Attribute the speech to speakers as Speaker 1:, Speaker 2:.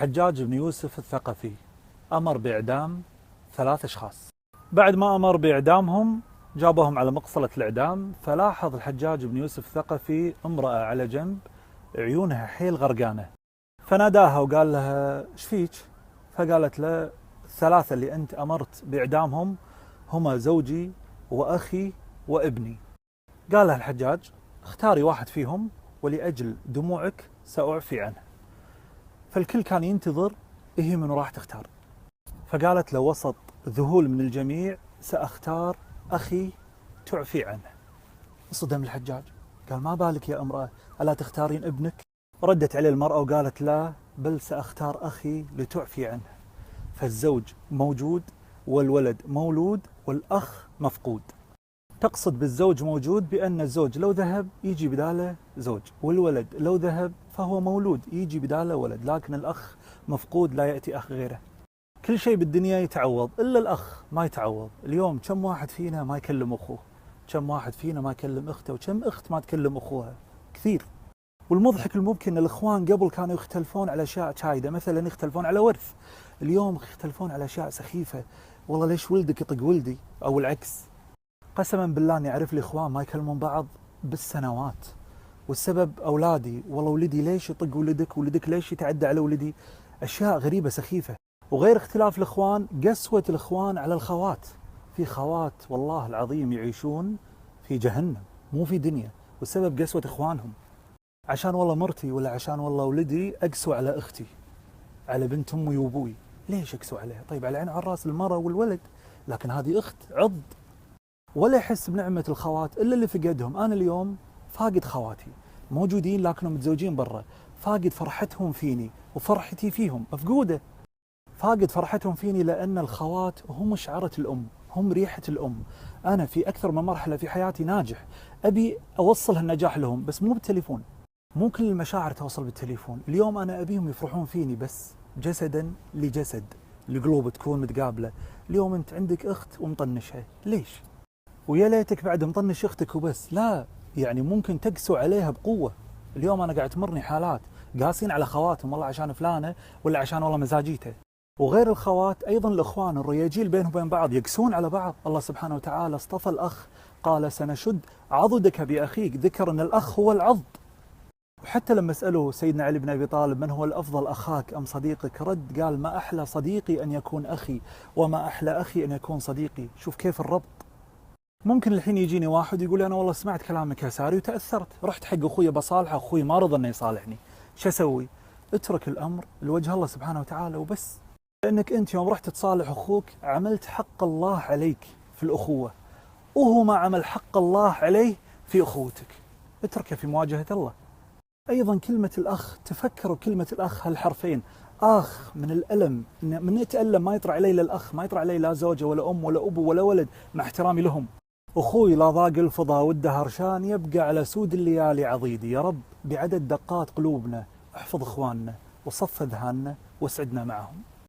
Speaker 1: الحجاج بن يوسف الثقفي أمر بإعدام 3 أشخاص. بعد ما أمر بإعدامهم جابوهم على مقصلة الإعدام، فلاحظ الحجاج بن يوسف الثقفي امرأة على جنب عيونها حيل غرقانة، فناداها وقال لها ايش فيك؟ فقالت له 3 اللي أنت أمرت بإعدامهم هما زوجي وأخي وابني. قال لها الحجاج اختاري واحد فيهم ولأجل دموعك سأعفي عنه. فالكل كان ينتظر هي من راح تختار، فقالت له وسط ذهول من الجميع سأختار أخي تعفي عنه. صدم الحجاج، قال ما بالك يا امرأة، ألا تختارين ابنك؟ ردت عليه المرأة وقالت لا، بل سأختار أخي لتعفي عنه. فالزوج موجود والولد مولود والأخ مفقود. تقصد بالزوج موجود بأن الزوج لو ذهب يجي بداله زوج، والولد لو ذهب فهو مولود يجي بداله ولد، لكن الأخ مفقود لا يأتي أخ غيره. كل شيء بالدنيا يتعوض إلا الأخ ما يتعوض. اليوم كم واحد فينا ما يكلم أخوه، كم واحد فينا ما يكلم أخته، وكم أخت ما تكلم أخوها، كثير. والمضحك الممكن الإخوان قبل كانوا يختلفون على أشياء شايدة، مثلا يختلفون على ورث، اليوم يختلفون على أشياء سخيفة، والله ليش ولدك يطق ولدي أو العكس. قسما بالله اني اعرف لي اخوان ما يكلمون بعض بالسنوات، والسبب اولادي، والله ولدي ليش يطق ولدك، ولدك ليش يتعدى على ولدي، اشياء غريبه سخيفه. وغير اختلاف الاخوان قسوه الاخوان على الخوات. في خوات والله العظيم يعيشون في جهنم مو في دنيا، والسبب قسوه اخوانهم. عشان والله مرتي ولا عشان والله ولدي اقسو على اختي، على بنت امي وابوي. ليش اقسو عليها؟ طيب على عين على راس المراه والولد، لكن هذه اخت عض. ولا يحس بنعمة الخوات إلا اللي فقدهم. أنا اليوم فاقد خواتي موجودين لكنهم متزوجين برا، فاقد فرحتهم فيني وفرحتي فيهم مفقودة. فاقد فرحتهم فيني لأن الخوات هم شعرة الأم، هم ريحة الأم. أنا في أكثر من مرحلة في حياتي ناجح، أبي أوصل هالنجاح لهم بس مو بالتليفون، مو كل المشاعر توصل بالتليفون. اليوم أنا أبيهم يفرحون فيني بس جسدا لجسد، القلوب تكون متقابلة. اليوم أنت عندك أخت ومطنشها، ليش؟ ويا ليتك بعد مطنش اختك وبس، لا يعني ممكن تقسو عليها بقوه. اليوم انا قاعد تمرني حالات قاسين على خواتهم والله عشان فلانه ولا عشان والله مزاجيته. وغير الخوات ايضا الاخوان الرياجيل بينهم وبين بعض يقسون على بعض. الله سبحانه وتعالى اصطفى الاخ، قال سنشد عضدك باخيك، ذكر ان الاخ هو العضد. وحتى لما سأله سيدنا علي بن أبي طالب من هو الأفضل أخاك أم صديقك، رد قال ما أحلى صديقي أن يكون أخي، وما أحلى أخي أن يكون صديقي. شوف كيف الربط. ممكن الحين يجيني واحد يقول أنا والله سمعت كلامك يا ساري وتأثرت، رحت حق أخوي بصالحه، أخوي ما رضى أنه يصالحني، شو أسوي؟ اترك الأمر لوجه الله سبحانه وتعالى وبس. لأنك أنت يوم رحت تصالح أخوك عملت حق الله عليك في الأخوة، وهو ما عمل حق الله عليه في أخوتك، اتركه في مواجهة الله. أيضا كلمة الأخ، تفكروا كلمة الأخ هالحرفين، آخ من الألم، من يتألم ما يطرع علي للأخ، ما يطرع علي لا زوجة ولا أم ولا أبو ولا ولد، مع احترامي لهم. أخوي لا ضاق الفضا والدهر شان، يبقى على سود الليالي عضيدي. يا رب بعدد دقات قلوبنا احفظ إخواننا وصف أذهاننا واسعدنا معهم.